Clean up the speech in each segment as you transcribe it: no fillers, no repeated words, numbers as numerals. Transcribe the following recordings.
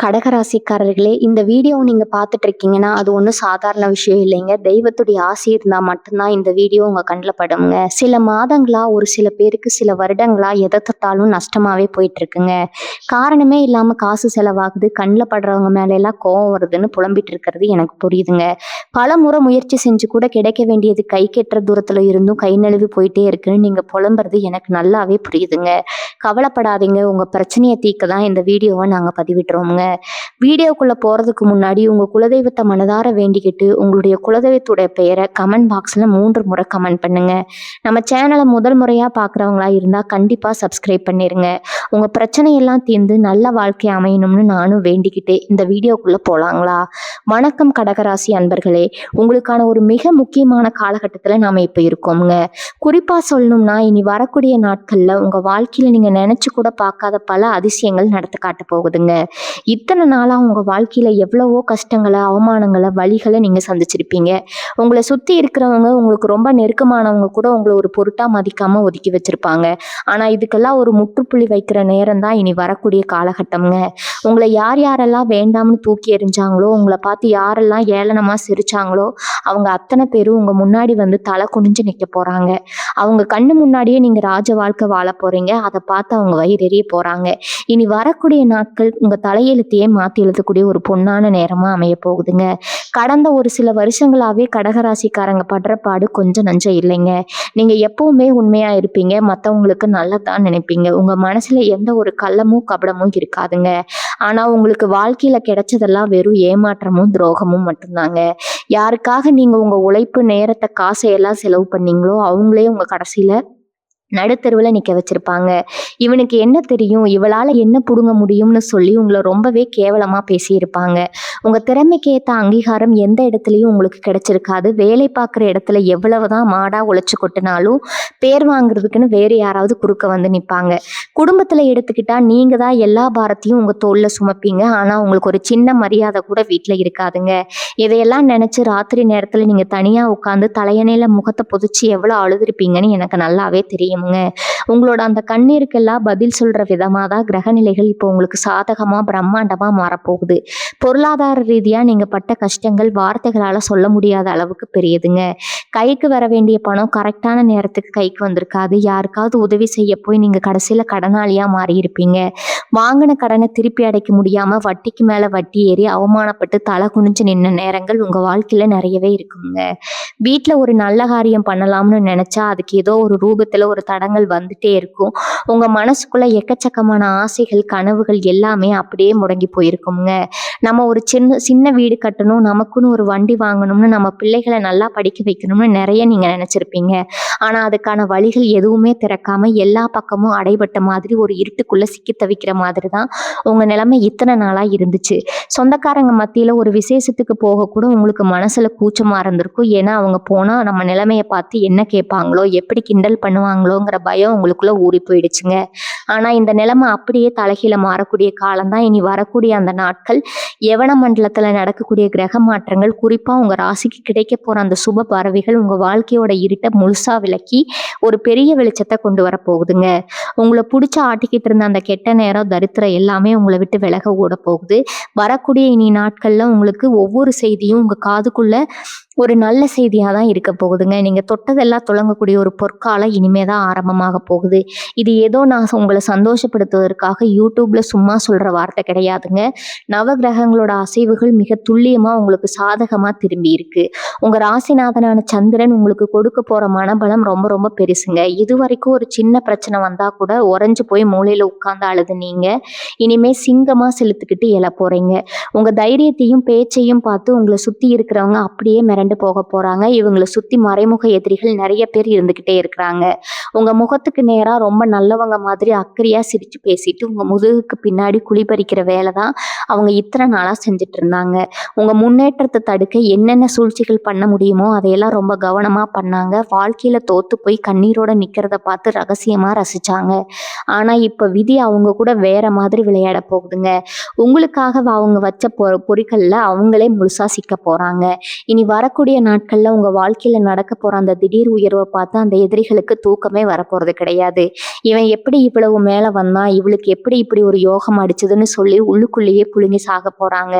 கடகராசிக்காரர்களே, இந்த வீடியோ நீங்க பார்த்துட்டு இருக்கீங்கன்னா, அது ஒண்ணும் சாதாரண விஷயம் இல்லைங்க. தெய்வத்துடைய ஆசி இருந்தா மட்டும்தான் இந்த வீடியோ உங்க கண்ல படுங்க. சில மாதங்களா, ஒரு சில பேருக்கு சில வருடங்களா எத தொட்டாலும் நஷ்டமாவே போயிட்டு இருக்குங்க. காரணமே இல்லாம காசு செலவாகுது, கண்ல படுறவங்க மேல எல்லாம் கோவம் வருதுன்னு புலம்பிட்டு இருக்கிறது எனக்கு புரியுதுங்க. பலமுறை முயற்சி செஞ்சு கூட கிடைக்க வேண்டியது கை கெட்டுற தூரத்துல இருந்தும் கை நழுவி போயிட்டே இருக்குன்னு நீங்க புலம்புறது எனக்கு நல்லாவே புரியுதுங்க. கவலைப்படாதீங்க, உங்க பிரச்சனையை தீர்க்க தான் இந்த வீடியோவை நாங்க பதிவிடுறோம்ங்க. வீடியோக்குள்ள போறதுக்கு முன்னாடி உங்க குலதெய்வத்தை மனதார வேண்டிக்கிட்டு உங்களுடைய குலதெய்வத்துடைய பெயரை கமெண்ட் பாக்ஸ்ல 3 முறை கமெண்ட் பண்ணுங்க. நம்ம சேனலை முதல் முறையா பாக்குறவங்களா இருந்தா கண்டிப்பா சப்ஸ்கிரைப் பண்ணிருங்க. உங்க பிரச்சனை எல்லாம் தீர்ந்து நல்ல வாழ்க்கை அமையணும்னு நானும் வேண்டிக்கிட்டு இந்த வீடியோக்குள்ள போலாங்களா? வணக்கம் கடகராசி அன்பர்களே, உங்களுக்கான ஒரு மிக முக்கியமான காலகட்டத்துல நாம இப்ப இருக்கோம்ங்க. குறிப்பா சொல்லணும்னா, இனி வரக்கூடிய நாட்கள்ல உங்க வாழ்க்கையில நீங்க நினைச்சு கூட பார்க்காத பல அதிசயங்கள் நடத்த காட்ட போகுதுங்க. இத்தனை நாளா உங்க வாழ்க்கையில எவ்வளவோ கஷ்டங்களை, அவமானங்களை, வலிகளை நீங்க சந்திச்சிருப்பீங்க. உங்களை சுத்தி இருக்கிறவங்க, உங்களுக்கு ரொம்ப நெருக்கமானவங்க கூட உங்களை ஒரு பொருட்டா மதிக்காம ஒதுக்கி வச்சிருப்பாங்க. ஆனா இதுக்கெல்லாம் ஒரு முற்றுப்புள்ளி வைக்கிற நேரம் தான் இனி வரக்கூடிய காலகட்டம்ங்க. உங்களை யார் யாரெல்லாம் வேண்டாம்னு தூக்கி எறிஞ்சாங்களோ, உங்களை பார்த்து யாரெல்லாம் ஏளனமா சிரிச்சாங்களோ, அவங்க அத்தனை பேரும் உங்க முன்னாடி வந்து தலை குனிஞ்சு நிக்க போறாங்க. அவங்க கண்ணு முன்னாடியே நீங்க ராஜ வாழ்க்கை வாழ போறீங்க. அதை பார்த்து அவங்க வயிறெறிய போறாங்க. இனி வரக்கூடிய நாட்கள் உங்க தலையெழுத்தையே மாத்தி எழுதக்கூடிய ஒரு பொன்னான நேரமா அமைய போகுதுங்க. கடந்த ஒரு சில வருஷங்களாவே கடகராசிக்காரங்க படுற பாடு கொஞ்சம் நஞ்சம் இல்லைங்க. நீங்க எப்பவுமே உண்மையா இருப்பீங்க, மற்றவங்களுக்கு நல்லதான் நினைப்பீங்க. உங்க மனசுல எந்த ஒரு கள்ளமும் கபடமும் இருக்காதுங்க. ஆனா உங்களுக்கு வாழ்க்கையில கிடைச்சதெல்லாம் வெறும் ஏமாற்றமும் துரோகமும் மட்டும்தாங்க. யாருக்காக நீங்க உங்க உழைப்பு, நேரத்தை, காசை எல்லாம் செலவு பண்ணீங்களோ அவங்களே உங்க கடைசியில நடுத்தெருவில் நிற்க வச்சிருப்பாங்க. இவனுக்கு என்ன தெரியும், இவளால் என்ன பிடுங்க முடியும்னு சொல்லி உங்களை ரொம்பவே கேவலமாக பேசியிருப்பாங்க. உங்கள் திறமைக்கு ஏற்ற அங்கீகாரம் எந்த இடத்துலையும் உங்களுக்கு கிடைச்சிருக்காது. வேலை பார்க்குற இடத்துல எவ்வளவு தான் மாடாக உழைச்சி கொட்டினாலும் பேர் வாங்குறதுக்குன்னு வேறு யாராவது குறுக்க வந்து நிற்பாங்க. குடும்பத்தில் எடுத்துக்கிட்டால் நீங்கள் தான் எல்லா பாரத்தையும் உங்கள் தோளில் சுமப்பீங்க. ஆனால் உங்களுக்கு ஒரு சின்ன மரியாதை கூட வீட்டில் இருக்காதுங்க. இதையெல்லாம் நினச்சி ராத்திரி நேரத்தில் நீங்கள் தனியாக உட்காந்து தலையணையில் முகத்தை புதைச்சி எவ்வளோ அழுதுருப்பீங்கன்னு எனக்கு நல்லாவே தெரியும். உங்களோட அந்த கண்ணீருக்கெல்லாம் பதில் சொல்ற விதமா தான் கிரகநிலைகள் இப்போ உங்களுக்கு சாதகமா பிரம்மாண்டமா மாறப்போகுது. பொருளாதார ரீதியா நீங்க பட்ட கஷ்டங்கள் வார்த்தைகளால சொல்ல முடியாத அளவுக்கு பெரியதுங்க. கைக்கு வர வேண்டிய பணம் கரெக்டான நேரத்துக்கு கைக்கு வந்திருக்காது. யாருக்காவது உதவி செய்ய போய் நீங்க கடைசியில கடனாளியா மாறி இருப்பீங்க. வாங்கின கடனை திருப்பி அடைக்க முடியாம வட்டிக்கு மேல வட்டி ஏறி அவமானப்பட்டு தலை குனிஞ்சு நின்ன நேரங்கள் உங்க வாழ்க்கையில நிறையவே இருக்குங்க. வீட்டுல ஒரு நல்ல காரியம் பண்ணலாம்னு நினைச்சா அதுக்கு ஏதோ ஒரு ரூபத்துல ஒரு தடங்கள் வந்துட்டே இருக்கும். உங்க மனசுக்குள்ள எக்கச்சக்கமான ஆசைகள், கனவுகள் எல்லாமே அப்படியே முடங்கி போயிருக்குங்க. நம்ம ஒரு சின்ன வீடு கட்டணும், நமக்குன்னு ஒரு வண்டி வாங்கணும்னு, நம்ம பிள்ளைகளை நல்லா படிக்க வைக்கணும்னு நிறைய நீங்க நினைச்சிருப்பீங்க. ஆனா அதுக்கான வழிகள் எதுவுமே திறக்காம எல்லா பக்கமும் அடைபட்ட மாதிரி ஒரு இருட்டுக்குள்ள சிக்கி தவிக்கிற மாதிரி தான் உங்க நிலைமை இத்தனை நாளா இருந்துச்சு. சொந்தக்காரங்க மத்தியில ஒரு விசேஷத்துக்கு போக கூட உங்களுக்கு மனசுல கூச்சமா இருந்திருக்கும். ஏன்னா அவங்க போனா நம்ம நிலைமையை பார்த்து என்ன கேட்பாங்களோ, எப்படி கிண்டல் பண்ணுவாங்களோங்கிற பயம் உங்களுக்குள்ள ஊறி போயிடுச்சுங்க. ஆனா இந்த நிலைமை அப்படியே தலைகீழ மாறக்கூடிய காலம்தான் இனி வரக்கூடிய அந்த நாட்கள். யவன மண்டலத்துல நடக்கக்கூடிய கிரக மாற்றங்கள், குறிப்பா உங்க ராசிக்கு கிடைக்க போற அந்த சுப பறவைகள் உங்க வாழ்க்கையோட இருட்டை முழுசா விளக்கி ஒரு பெரிய வெளிச்சத்தை கொண்டு வர போகுதுங்க. உங்களை பிடிச்ச ஆட்டிக்கிட்டு இருந்த அந்த கெட்ட நேரம், தரித்திரம் எல்லாமே உங்களை விட்டு விலக ஓட போகுது. வரக்கூடிய இனி நாட்கள்ல உங்களுக்கு ஒவ்வொரு செய்தியும் உங்க காதுக்குள்ள ஒரு நல்ல செய்தியாக தான் இருக்க போகுதுங்க. நீங்கள் தொட்டதெல்லாம் தொடங்கக்கூடிய ஒரு பொற்காலம் இனிமே தான் ஆரம்பமாக போகுது. இது ஏதோ நான் உங்களை சந்தோஷப்படுத்துவதற்காக யூடியூப்ல சும்மா சொல்கிற வார்த்தை கிடையாதுங்க. நவகிரகங்களோட அசைவுகள் மிக துல்லியமாக உங்களுக்கு சாதகமாக திரும்பி இருக்கு. உங்கள் ராசிநாதனான சந்திரன் உங்களுக்கு கொடுக்க போகிற மனபலம் ரொம்ப ரொம்ப பெருசுங்க. இது வரைக்கும் ஒரு சின்ன பிரச்சனை வந்தால் கூட உறைஞ்சு போய் மூலையில் உட்கார்ந்து அழுது நீங்கள் இனிமேல் சிங்கமாக செலுத்துக்கிட்டு எழ போகிறீங்க. உங்கள் தைரியத்தையும் பேச்சையும் பார்த்து உங்களை சுற்றி இருக்கிறவங்க அப்படியே மிரண்டு போக போறாங்க. இவங்களை சுத்தி மறைமுக எதிரிகள் நிறைய பேர் இருந்துகிட்டே இருக்கிறாங்க. உங்க முகத்துக்கு நேரா ரொம்ப நல்லவங்க மாதிரி அக்கறையா சிரிச்சு பேசிட்டு உங்க முதுகுக்கு பின்னாடி குழிபறிக்கிற வேலை தான் அவங்க இத்தனை நாளா செஞ்சுட்டு இருந்தாங்க. உங்க முன்னேற்றத்தை தடுக்க என்னென்ன சூழ்ச்சிகள் பண்ண முடியுமோ அதையெல்லாம் ரொம்ப கவனமா பண்ணாங்க. வாழ்க்கையில தோத்து போய் கண்ணீரோட நிக்கிறத பார்த்து ரகசியமா ரசிச்சாங்க. ஆனா இப்ப விதி அவங்க கூட வேற மாதிரி விளையாட போகுதுங்க. உங்களுக்காக அவங்க வச்ச பொறிகள்ல அவங்களே முழுசா சிக்க போறாங்க. இனி வர வரக்கூடிய நாட்கள்ல உங்க வாழ்க்கையில நடக்க போற அந்த திடீர் உயர்வை பார்த்து அந்த எதிரிகளுக்கு தூக்கமே வரப்போறது கிடையாது. இவன் எப்படி இவ்வளவு மேல வந்தான், இவளுக்கு எப்படி இப்படி ஒரு யோகம் அடிச்சதுன்னு சொல்லி உள்ளுக்குள்ளேயே புழுங்கி சாக போறாங்க.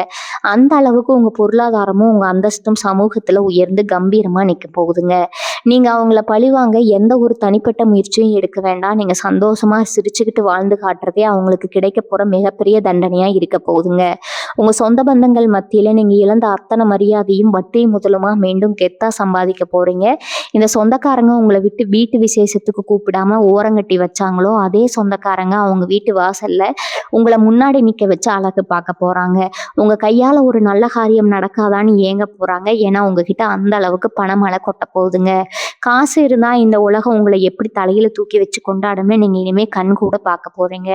அந்த அளவுக்கு உங்க பொருளாதாரமும் உங்க அந்தஸ்தும் சமூகத்துல உயர்ந்து கம்பீரமா நிக்க போகுதுங்க. நீங்க அவங்கள பழிவாங்க எந்த ஒரு தனிப்பட்ட முயற்சியும் எடுக்க வேண்டாம். நீங்க சந்தோஷமா சிரிச்சுக்கிட்டு வாழ்ந்து காட்டுறதே அவங்களுக்கு கிடைக்க போற மிகப்பெரிய தண்டனையா இருக்க போகுதுங்க. உங்க சொந்த பந்தங்கள் மத்தியில நீங்க இழந்த அத்தனை மரியாதையும் வட்டி முதலுமா மீண்டும் கெத்தா சம்பாதிக்க போறீங்க. இந்த சொந்தக்காரங்க உங்களை விட்டு வீட்டு விசேஷத்துக்கு கூப்பிடாம ஓரங்கட்டி வச்சாங்களோ அதே சொந்தக்காரங்க அவங்க வீட்டு வாசல்ல உங்களை முன்னாடி நிக்க வச்சு அழகு பார்க்க போறாங்க. உங்க கையால ஒரு நல்ல காரியம் நடக்காதான்னு ஏங்க போறாங்க. ஏன்னா உங்ககிட்ட அந்த அளவுக்கு பணமழை கொட்ட போகுதுங்க. காசு இருந்தா இந்த உலகம் உங்களை எப்படி தலையில தூக்கி வச்சு கொண்டாடும்னு நீங்க இனிமே கண் கூட பார்க்க போறீங்க.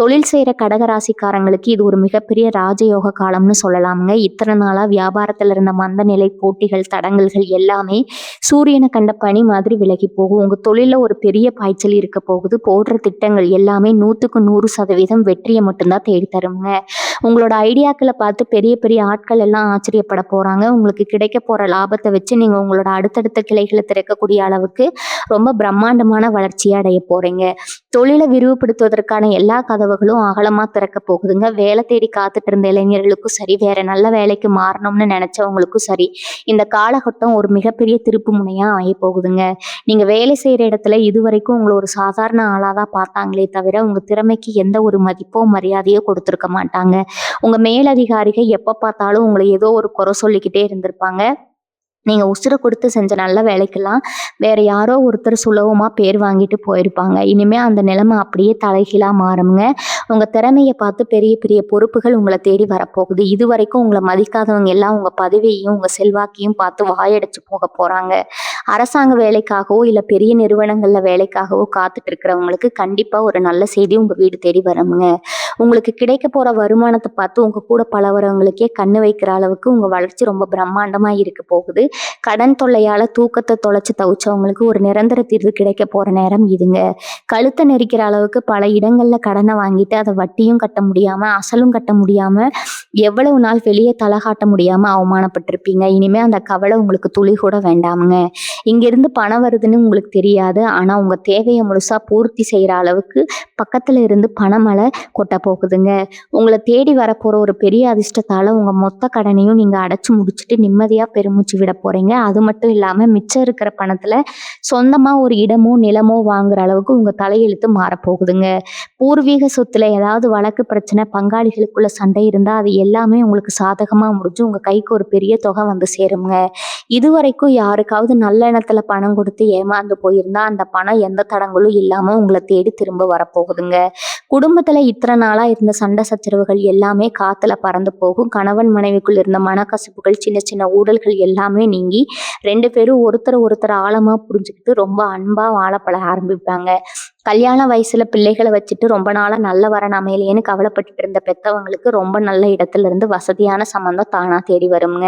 தொழில் செய்யற கடகராசிக்காரங்களுக்கு இது ஒரு மிகப்பெரிய ராஜயோக காலம்னு சொல்லலாமுங்க. இத்தனை நாளா வியாபாரத்துல இருந்த மந்த நிலை, போட்டிகள், தடங்கல்கள் எல்லாமே சூரியனை கண்ட பனி மாதிரி விலகி போகும். உங்க தொழில ஒரு பெரிய பாய்ச்சல் இருக்க போகுது. போடுற திட்டங்கள் எல்லாமே 100% வெற்றியை மட்டும்தான் தேடி தருங்க. உங்களோட ஐடியாக்களை பார்த்து பெரிய பெரிய ஆட்கள் எல்லாம் ஆச்சரியப்பட போறாங்க. உங்களுக்கு கிடைக்க போற லாபத்தை வச்சு நீங்க உங்களோட அடுத்தடுத்த கிளைகளை திறக்கக்கூடிய அளவுக்கு ரொம்ப பிரம்மாண்டமான வளர்ச்சியை அடைய போறீங்க. தொழிலை விரிவுபடுத்துவதற்கான எல்லா கதவுகளும் அகலமா திறக்க போகுதுங்க. வேலை தேடி காத்துட்டு இருந்த இளைஞர்களுக்கும் சரி, வேற நல்ல வேலைக்கு மாறணும்னு நினைச்சவங்களுக்கும் சரி, இந்த காலகட்டம் ஒரு மிகப்பெரிய திருப்பு முனையா அமைய போகுதுங்க. நீங்க வேலை செய்யற இடத்துல இதுவரைக்கும் உங்களை ஒரு சாதாரண ஆளாதான் பார்த்தாங்களே தவிர உங்க திறமைக்கு எந்த ஒரு மதிப்போ மரியாதையோ கொடுத்துருக்க மாட்டாங்க. உங்க மேலதிகாரிகள் எப்ப பார்த்தாலும் உங்களை ஏதோ ஒரு குறை சொல்லிக்கிட்டே இருந்திருப்பாங்க. நீங்க உசுரை கொடுத்து செஞ்ச நல்ல வேலைக்கெல்லாம் வேற யாரோ ஒருத்தர் சுலபமா பேர் வாங்கிட்டு போயிருப்பாங்க. இனிமே அந்த நிலைமை அப்படியே தலைகீழா மாறுங்க. உங்க திறமையை பார்த்து பெரிய பெரிய பொறுப்புகள் உங்களை தேடி வரப்போகுது. இதுவரைக்கும் உங்களை மதிக்காதவங்க எல்லாம் உங்க பதவியையும் உங்க செல்வாக்கையும் பார்த்து வாயடைச்சு போக போறாங்க. அரசாங்க வேலைக்காகவோ இல்ல பெரிய நிறுவனங்கள்ல வேலைக்காகவோ காத்துட்டு இருக்கிறவங்களுக்கு கண்டிப்பா ஒரு நல்ல செய்தி உங்க வீடு தேடி வருங்க. உங்களுக்கு கிடைக்க போற வருமானத்தை பார்த்து உங்க கூட பழகுறவங்களுக்கே கண்ணு வைக்கிற அளவுக்கு உங்க வளர்ச்சி ரொம்ப பிரம்மாண்டமா இருக்க போகுது. கடன் தொல்லையால தூக்கத்தை தொலைச்சு தவிச்சவங்களுக்கு ஒரு நிரந்தர தீர்வு கிடைக்க போற நேரம் இதுங்க. கழுத்தை நெரிக்கிற அளவுக்கு பல இடங்கள்ல கடனை வாங்கிட்டு அதை வட்டியும் கட்ட முடியாம அசலும் கட்ட முடியாம எவ்வளவு நாள் வெளியே தலை காட்ட முடியாம அவமானப்பட்டிருப்பீங்க. இனிமே அந்த கவலை உங்களுக்கு துளி கூட வேண்டாமுங்க. இங்கிருந்து பணம் வருதுன்னு உங்களுக்கு தெரியாது. ஆனா உங்க தேவையை முழுசா பூர்த்தி செய்யற அளவுக்கு பக்கத்துல இருந்து பணமழை கொட்ட போகுதுங்க. உங்களை தேடி வரப்போற ஒரு பெரிய அதிர்ஷ்டத்தால உங்க மொத்த கடனையும் நீங்க அடைச்சு முடிச்சுட்டு நிம்மதியா பெருமூச்சு விட போறீங்க. அது மட்டும் இல்லாம மிச்சம் இருக்கிற பணத்துல சொந்தமா ஒரு இடமோ நிலமோ வாங்குற அளவுக்கு உங்க தலையெழுத்து மாறப்போகுதுங்க. பூர்வீக சொத்துல ஏதாவது வழக்கு பிரச்சனை, பங்காளிகளுக்குள்ள சண்டை இருந்தா அது எல்லாமே உங்களுக்கு சாதகமா முடிஞ்சு உங்க கைக்கு ஒரு பெரிய தொகை வந்து சேருங்க. இதுவரைக்கும் யாருக்காவது நல்ல எண்ணத்துல பணம் கொடுத்து ஏமாந்து போயிருந்தா அந்த பணம் எந்த தடங்களும் இல்லாம உங்களை தேடி திரும்ப வரப்போகுதுங்க. குடும்பத்துல இத்தனை நாளா இருந்த சண்டை சச்சரவுகள் எல்லாமே காத்துல பறந்து போகும். கணவன் மனைவிக்குள் இருந்த மனக்கசப்புகள், சின்ன சின்ன ஊழல்கள் எல்லாமே நீங்கி 2 பேரும் ஒருத்தர் ஆழமா புரிஞ்சுக்கிட்டு ரொம்ப அன்பா வாழ பழக ஆரம்பிப்பாங்க. கல்யாண வயசுல பிள்ளைகளை வச்சுட்டு ரொம்ப நாளா நல்ல வரன் அமையலையேன்னு கவலைப்பட்டுட்டு இருந்த பெத்தவங்களுக்கு ரொம்ப நல்ல இடத்துல இருந்து வசதியான சம்பந்தம் தானா தேடி வருங்க.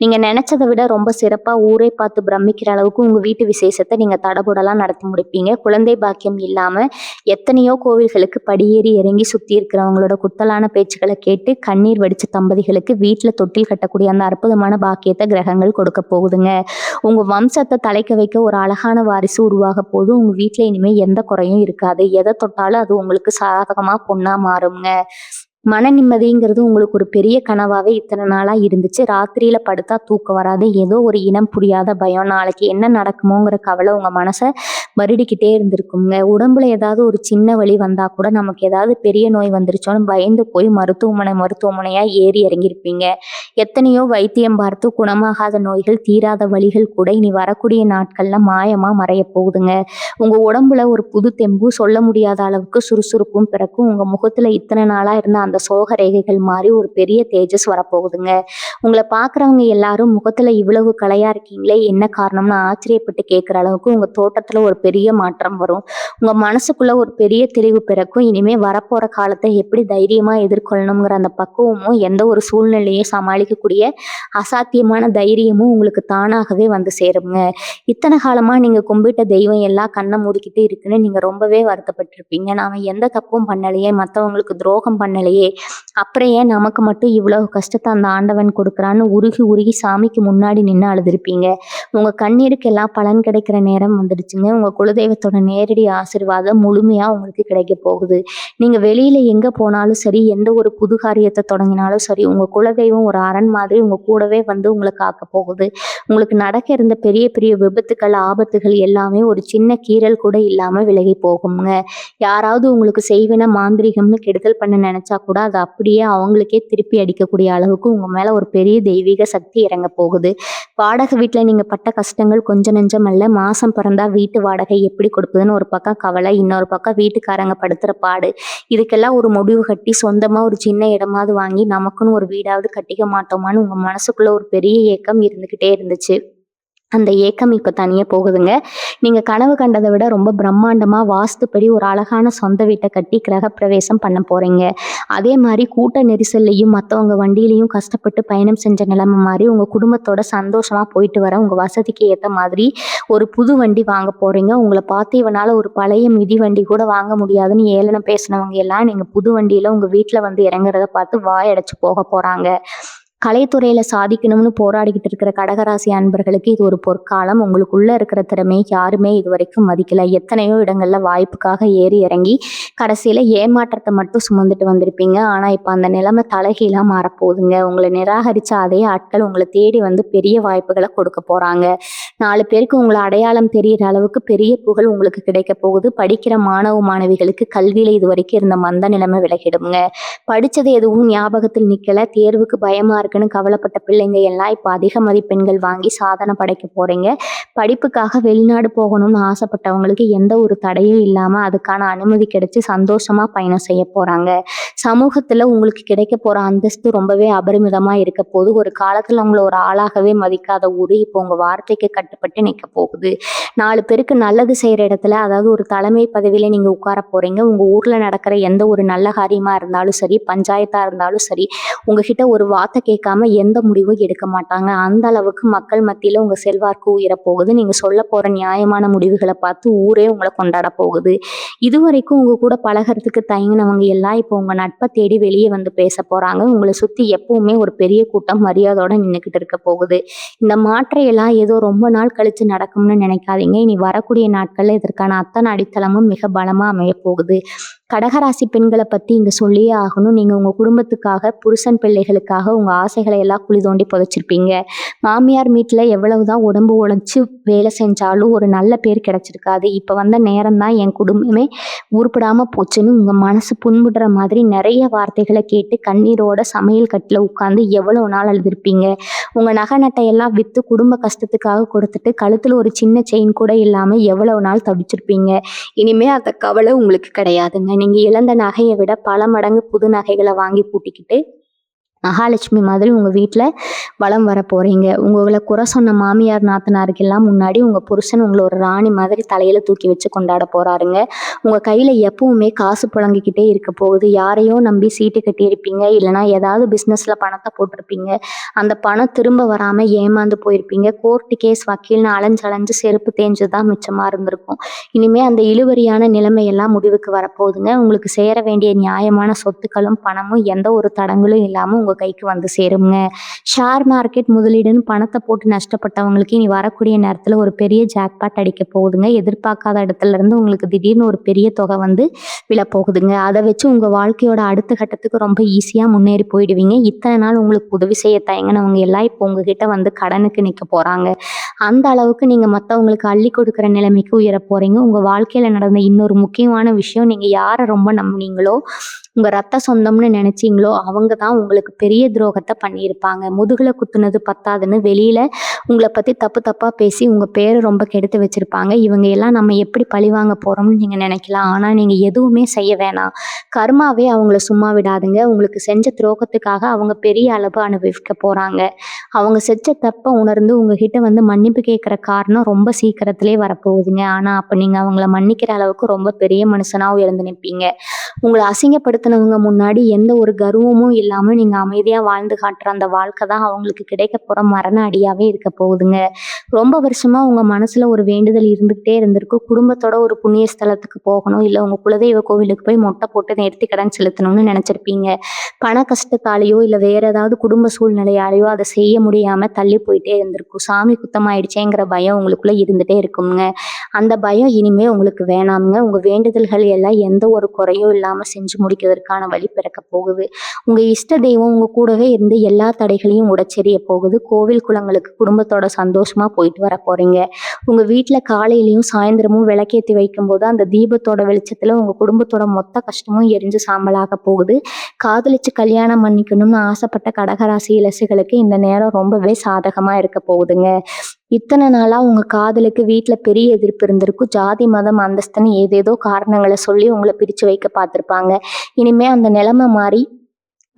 நீங்க நினைச்சதை விட ரொம்ப சிறப்பா ஊரே பார்த்து பிரமிக்கிற அளவுக்கு உங்க வீட்டு விசேஷத்தை நீங்க தடபுடலாம் நடத்தி முடிப்பீங்க. குழந்தை பாக்கியம் இல்லாம எத்தனையோ கோவில்களுக்கு படியேறி இறங்கி சுத்தி இருக்கிறவங்களோட குத்தலான பேச்சுக்களை கேட்டு கண்ணீர் வடிச்ச தம்பதிகளுக்கு வீட்டுல தொட்டில் கட்டக்கூடிய அந்த அற்புதமான பாக்கியத்தை கிரகங்கள் கொடுக்க போகுதுங்க. உங்க வம்சத்தை தலைக்க வைக்க ஒரு அழகான வாரிசு உருவாக போது. உங்க வீட்டுல இனிமே எந்த குறையும் இருக்காது. எதை தொட்டாலும் அது உங்களுக்கு சாதகமா பொண்ணா மாறுங்க. மன நிம்மதிங்கிறது உங்களுக்கு ஒரு பெரிய கனவாவே இத்தனை நாளா இருந்துச்சு. ராத்திரியில படுத்தா தூக்கம் வராது. ஏதோ ஒரு இனம் புரியாத பயம், நாளைக்கு என்ன நடக்குமோங்கிற கவலை உங்க மனசை வருடிக்கிட்டே இருந்திருக்குங்க. உடம்புல ஏதாவது ஒரு சின்ன வலி வந்தா கூட நமக்கு ஏதாவது பெரிய நோய் வந்துருச்சோன்னு பயந்து போய் மருத்துவமனையா ஏறி இறங்கியிருப்பீங்க. எத்தனையோ வைத்தியம் பார்த்து குணமாகாத நோய்கள், தீராத வலிகள் கூட இனி வரக்கூடிய நாட்கள்ல மாயமா மறைய போகுதுங்க. உங்க உடம்புல ஒரு புது தெம்பு, சொல்ல முடியாத அளவுக்கு சுறுசுறுப்பும் பிறக்கும். உங்க முகத்துல இத்தனை நாளா இருந்த அந்த சோக ரேகைகள் மாறி ஒரு பெரிய தேஜஸ் வரப்போகுதுங்க. உங்களை பாக்குறவங்க எல்லாரும் முகத்துல இவ்வளவு கலையா இருக்கீங்களே என்ன காரணம்னு ஆச்சரியப்பட்டு கேட்கிற அளவுக்கு உங்க தோட்டத்துல ஒரு பெரிய மாற்றம் வரும். உங்க மனசுக்குள்ள ஒரு பெரிய தெளிவு பிறக்கும். இனிமே வரப்போற காலத்தை எப்படி தைரியமா எதிர்கொள்ளணுங்கிற அந்த பக்குவமும் எந்த ஒரு சூழ்நிலையும் சமாளிக்கக்கூடிய அசாத்தியமான தைரியமும் உங்களுக்கு தானாகவே வந்து சேருங்க. இத்தனை காலமா நீங்க கும்பிட்ட தெய்வம் எல்லாம் கண்ணை மூடிக்கிட்டு இருக்குன்னு நீங்க ரொம்பவே வருத்தப்பட்டிருப்பீங்க. நாம எந்த தப்பும் பண்ணலையே, மற்றவங்களுக்கு துரோகம் பண்ணலையே, இல்லையே, அப்புறம் ஏன் நமக்கு மட்டும் இவ்வளவு கஷ்டத்தை அந்த ஆண்டவன் கொடுக்குறான்னு உருகி உருகி சாமிக்கு முன்னாடி நின்று அழுதுருப்பீங்க. உங்க கண்ணீருக்கெல்லாம் பலன் கிடைக்கிற நேரம் வந்துடுச்சுங்க. உங்க குலதெய்வத்தோட நேரடி ஆசீர்வாதம் முழுமையா உங்களுக்கு கிடைக்க போகுது. நீங்க வெளியில எங்க போனாலும் சரி, எந்த ஒரு புது காரியத்தை தொடங்கினாலும் சரி, உங்க குலதெய்வம் ஒரு அரண் மாதிரி உங்க கூடவே வந்து உங்களை காக்க போகுது. உங்களுக்கு நடக்க இருந்த பெரிய பெரிய விபத்துக்கள், ஆபத்துகள் எல்லாமே ஒரு சின்ன கீறல் கூட இல்லாம விலகி போகுங்க. யாராவது உங்களுக்கு செய்வின மாந்திரீகம்னு கெடுதல் பண்ண நினைச்சா கூட அது அப்படியே அவங்களுக்கே திருப்பி அடிக்கக்கூடிய அளவுக்கு உங்க மேல ஒரு பெரிய தெய்வீக சக்தி இறங்க போகுது. வாடகை வீட்டுல நீங்க பட்ட கஷ்டங்கள் கொஞ்சம் நெஞ்சம் அல்ல. மாசம் பிறந்தா வீட்டு வாடகை எப்படி கொடுக்குதுன்னு ஒரு பக்கம் கவலை, இன்னொரு பக்கம் வீட்டுக்காரங்க படுத்துற பாடு. இதுக்கெல்லாம் ஒரு முடிவு கட்டி சொந்தமா ஒரு சின்ன இடமாவது வாங்கி நமக்குன்னு ஒரு வீடாவது கட்டிக்க மாட்டோமான்னு உங்க மனசுக்குள்ள ஒரு பெரிய ஏக்கம் இருந்துகிட்டே இருந்துச்சு. அந்த ஏக்கம் இப்ப தனியே போகுதுங்க. நீங்க கனவு கண்டதை விட ரொம்ப பிரம்மாண்டமா வாஸ்துப்படி ஒரு அழகான சொந்த வீட்டை கட்டி கிரகப்பிரவேசம் பண்ண போறீங்க. அதே மாதிரி கூட்ட நெரிசல்லையும் மற்றவங்க வண்டியிலையும் கஷ்டப்பட்டு பயணம் செஞ்ச நிலைமை மாதிரி உங்க குடும்பத்தோட சந்தோஷமா போயிட்டு வர உங்க வசதிக்கு ஏற்ற மாதிரி ஒரு புது வண்டி வாங்க போறீங்க. உங்களை பார்த்து இவனால ஒரு பழைய மிதி வண்டி கூட வாங்க முடியாதுன்னு ஏளனம் பேசினவங்க எல்லாம் நீங்க புது வண்டியில உங்க வீட்டுல வந்து இறங்குறத பார்த்து வாயடைச்சு போக போறாங்க. கலைத்துறையில சாதிக்கணும்னு போராடிக்கிட்டு இருக்கிற கடகராசி அன்பர்களுக்கு இது ஒரு பொற்காலம். உங்களுக்குள்ள இருக்கிற திறமையை யாருமே இது வரைக்கும் மதிக்கல. எத்தனையோ இடங்கள்ல வாய்ப்புக்காக ஏறி இறங்கி கடைசியில ஏமாற்றத்தை மட்டும் சுமந்துட்டு வந்திருப்பீங்க. ஆனா இப்ப அந்த நிலைமை தலைகீழா மாறப்போகுதுங்க. உங்களை நிராகரிச்ச அதே ஆட்கள் உங்களை தேடி வந்து பெரிய வாய்ப்புகளை கொடுக்க போறாங்க. 4 பேருக்கு உங்களை அடையாளம் தெரியிற அளவுக்கு பெரிய புகழ் உங்களுக்கு கிடைக்க போகுது. படிக்கிற மாணவ மாணவிகளுக்கு கல்வியில இது வரைக்கும் இருந்த மந்த நிலைமை விலகிடுங்க. படிச்சது எதுவும் ஞாபகத்தில் நிக்கல, தேர்வுக்கு பயமா இருக்குன்னு கவலைப்பட்ட பிள்ளைங்க எல்லாம் இப்போ அதிக மதிப்பெண்கள் வாங்கி சாதனை படைக்க போறீங்க. படிப்புக்காக வெளிநாடு போகணும்னு ஆசைப்பட்டவங்களுக்கு எந்த ஒரு தடையும் இல்லாம அதுக்கான அனுமதி கிடைச்சு சந்தோஷமா பயணம் செய்ய போறாங்க. சமூகத்துல உங்களுக்கு கிடைக்க போற அந்தஸ்து ரொம்பவே அபரிமிதமா இருக்க போது. ஒரு காலத்துல உங்களை ஒரு ஆளாகவே மதிக்காத ஊரு இப்போ உங்க வார்த்தைக்கு கட்டுப்பட்டு நிற்க போகுது. 4 பேருக்கு நல்லது செய்யற இடத்துல, அதாவது ஒரு தலைமை பதவியில நீங்க உட்கார போறீங்க. உங்க ஊர்ல நடக்கிற எந்த ஒரு நல்ல காரியமா இருந்தாலும் சரி, பஞ்சாயத்தா இருந்தாலும் சரி, உங்ககிட்ட ஒரு வார்த்தை கேட்காம எந்த முடிவும் எடுக்க மாட்டாங்க. அந்த அளவுக்கு மக்கள் மத்தியில உங்க செல்வாக்கு உயர போகுது. நீங்க சொல்ல போற நியாயமான முடிவுகளை பார்த்து ஊரே உங்களை கொண்டாட போகுது. இதுவரைக்கும் உங்க கூட பழகிறதுக்கு தயங்கினவங்க எல்லாம் இப்போ உங்க நட்பை தேடி வெளியே வந்து பேச போறாங்க. உங்களை சுத்தி எப்பவுமே ஒரு பெரிய கூட்டம் மரியாதையோட நின்றுக்கிட்டு இருக்க போகுது. இந்த மாற்றம் எல்லாம் ஏதோ ரொம்ப நாள் கழிச்சு நடக்கும்னு நினைக்காதீங்க. இனி வரக்கூடிய நாட்கள்ல இதற்கான அத்தனை அடித்தளமும் மிக பலமா அமைய போகுது. கடகராசி பெண்களை பத்தி இங்க சொல்லியே ஆகணும். நீங்க உங்க குடும்பத்துக்காக, புருஷன் பிள்ளைகளுக்காக உங்க ஆசைகளை எல்லாம் குழி தோண்டி புதைச்சிருப்பீங்க. மாமியார் வீட்டுல எவ்வளவுதான் உடம்பு உழைச்சு வேலை செஞ்சாலும் ஒரு நல்ல பேர் கிடைச்சிருக்காது. இப்ப வந்த நேரம் தான் என் குடும்பமே உருப்படாம போச்சுன்னு உங்க மனசு புண்படுற மாதிரி நிறைய வார்த்தைகளை கேட்டு கண்ணீரோட சமையல் கட்டில உட்கார்ந்து எவ்வளவு நாள் அழுதுருப்பீங்க. உங்க நகை நட்டையெல்லாம் வித்து குடும்ப கஷ்டத்துக்காக கொடுத்துட்டு கழுத்துல ஒரு சின்ன செயின் கூட இல்லாம எவ்வளவு நாள் தவிச்சிருப்பீங்க. இனிமே அந்த கவலை உங்களுக்கு கிடையாதுங்க. நீங்க இழந்த நகையை விட பல மடங்கு புது நகைகளை வாங்கி பூட்டிக்கிட்டு மகாலட்சுமி மாதிரி உங்க வீட்டுல வலம் வர போறீங்க. உங்களை குறை சொன்ன மாமியார் நாத்தனாருக்கெல்லாம் முன்னாடி உங்க புருஷன் உங்களை ஒரு ராணி மாதிரி தலையில தூக்கி வச்சு கொண்டாட போறாருங்க. உங்க கையில எப்பவுமே காசு புழங்கிக்கிட்டே இருக்க போகுது. யாரையோ நம்பி சீட்டு கட்டி இருப்பீங்க, இல்லைன்னா ஏதாவது பிசினஸ்ல பணத்தை போட்டிருப்பீங்க. அந்த பணம் திரும்ப வராம ஏமாந்து போயிருப்பீங்க. கோர்ட்டு கேஸ் வக்கீல்னு அலைஞ்சு செருப்பு தேஞ்சுதான் மிச்சமா இருந்திருக்கும். இனிமே அந்த இழுவரியான நிலைமையெல்லாம் முடிவுக்கு வரப்போகுதுங்க. உங்களுக்கு சேர வேண்டிய நியாயமான சொத்துக்களும் பணமும் எந்த ஒரு தடங்களும் இல்லாம உங்க கைக்கு வந்து சேருங்க. ஷேர் மார்க்கெட் முதலீடுன்னு பணத்தை போட்டு நஷ்டப்பட்டவங்களுக்கு இனி வரக்கூடிய நேரத்துல ஒரு பெரிய ஜாக்பாட் அடிக்க போகுதுங்க. எதிர்பார்க்காத இடத்துல இருந்து உங்களுக்கு திடீர்னு ஒரு பெரிய தொகை வந்து விழப்போகுதுங்க. அதை வச்சு உங்க வாழ்க்கையோட அடுத்த கட்டத்துக்கு ரொம்ப ஈஸியா முன்னேறி போயிடுவீங்க. இத்தனை நாள் உங்களுக்கு உதவி செய்ய தயங்கினவங்க எல்லாம் இப்போ உங்ககிட்ட வந்து கடனுக்கு நிற்க போறாங்க. அந்த அளவுக்கு நீங்க மற்றவங்களுக்கு அள்ளி கொடுக்குற நிலைமைக்கு உயர போறீங்க. உங்க வாழ்க்கையில நடந்த இன்னொரு முக்கியமான விஷயம், நீங்க யாரை ரொம்ப நம்புனீங்களோ, உங்க ரத்த சொந்தம்னு நினைச்சீங்களோ அவங்க தான் உங்களுக்கு பெரிய துரோகத்தை பண்ணியிருப்பாங்க. முதுகுல குத்துனது பத்தாதுன்னு வெளியில உங்களை பத்தி தப்பு தப்பா பேசி உங்க பேரை ரொம்ப கெடுத்து வச்சிருப்பாங்க. இவங்க எல்லாம் நம்ம எப்படி பழிவாங்க போறோம்னு நீங்க நினைக்கலாம். ஆனா நீங்க எதுவுமே செய்ய வேணாம். கர்மாவே அவங்கள சும்மா விடாதுங்க. உங்களுக்கு செஞ்ச துரோகத்துக்காக அவங்க பெரிய அளவு அனுபவிக்க போறாங்க. அவங்க செஞ்ச தப்ப உணர்ந்து உங்ககிட்ட வந்து மன்னிப்பு கேட்குற காரணம் ரொம்ப சீக்கிரத்திலே வரப்போகுதுங்க. ஆனா, அப்ப நீங்க அவங்கள மன்னிக்கிற அளவுக்கு ரொம்ப பெரிய மனுஷனா உயர்ந்து நிப்பீங்க. உங்கள அசிங்கப்படுத்தினவங்க முன்னாடி எந்த ஒரு கர்வமும் இல்லாம நீங்க அமைதியா வாழ்ந்து காட்டுற அந்த வாழ்க்கை தான் அவங்களுக்கு கிடைக்கப் போற மரண அடியாவே இருக்க போகுதுங்க. ரொம்ப வருஷமா உங்க மனசுல ஒரு வேண்டுதல் இருந்துகிட்டே இருந்திருக்கும். குடும்பத்தோட ஒரு புண்ணிய ஸ்தலத்துக்கு போகணும், இல்ல உங்க குலதெய்வ கோவிலுக்கு போய் மொட்டை போட்டு நேர்த்திக்கடன் செலுத்தணும்னு நினைச்சிருப்பீங்க. பண கஷ்டத்தாலேயோ, இல்ல வேற ஏதாவது குடும்ப சூழ்நிலையாலேயோ அத செய்ய முடியாம தள்ளி போயிட்டே இருந்திருக்கும். சாமி குத்தமாயிடுச்சேங்கிற பயம் உங்களுக்குள்ள இருந்துட்டே இருக்கும்ங்க. அந்த பயம் இனிமே உங்களுக்கு வேணாம்ங்க. உங்க வேண்டுதல்கள் எல்லாம் எந்த ஒரு குறையும் இல்லாம செஞ்சு முடிக்கிறதற்கான வழி பிறக்கப் போகுது. உங்க இஷ்ட தெய்வம் உங்க கூடவே இருந்து எல்லா தடைகளையும் உடைச்செறிய போகுது. கோவில் குளங்களுக்கு குடும்பத்தோட சந்தோஷமா போயிட்டு வர போறீங்க. உங்க வீட்ல காலையிலயும் சாயந்தரமும் விளக்கேத்தி வைக்கும்போது அந்த தீபத்தோட வெளிச்சத்துல உங்க குடும்பத்தோட மொத்த கஷ்டமும் எரிஞ்சு சாம்பலாக போகுது. காதலிச்சு கல்யாணம் பண்ணிக்கணும்னு ஆசைப்பட்ட கடகராசி இளசுகளுக்கு இந்த நேரம் ரொம்பவே சாதகமா இருக்க போகுதுங்க. இத்தனை நாளா உங்க காதலுக்கு வீட்ல பெரிய எதிர்ப்பு இருந்திருக்கும். ஜாதி, மதம், அந்தஸ்துன்னு ஏதேதோ காரணங்கள சொல்லி உங்கள பிரிச்சு வைக்க பார்த்திருப்பாங்க. இனிமே அந்த நிலைமை மாறி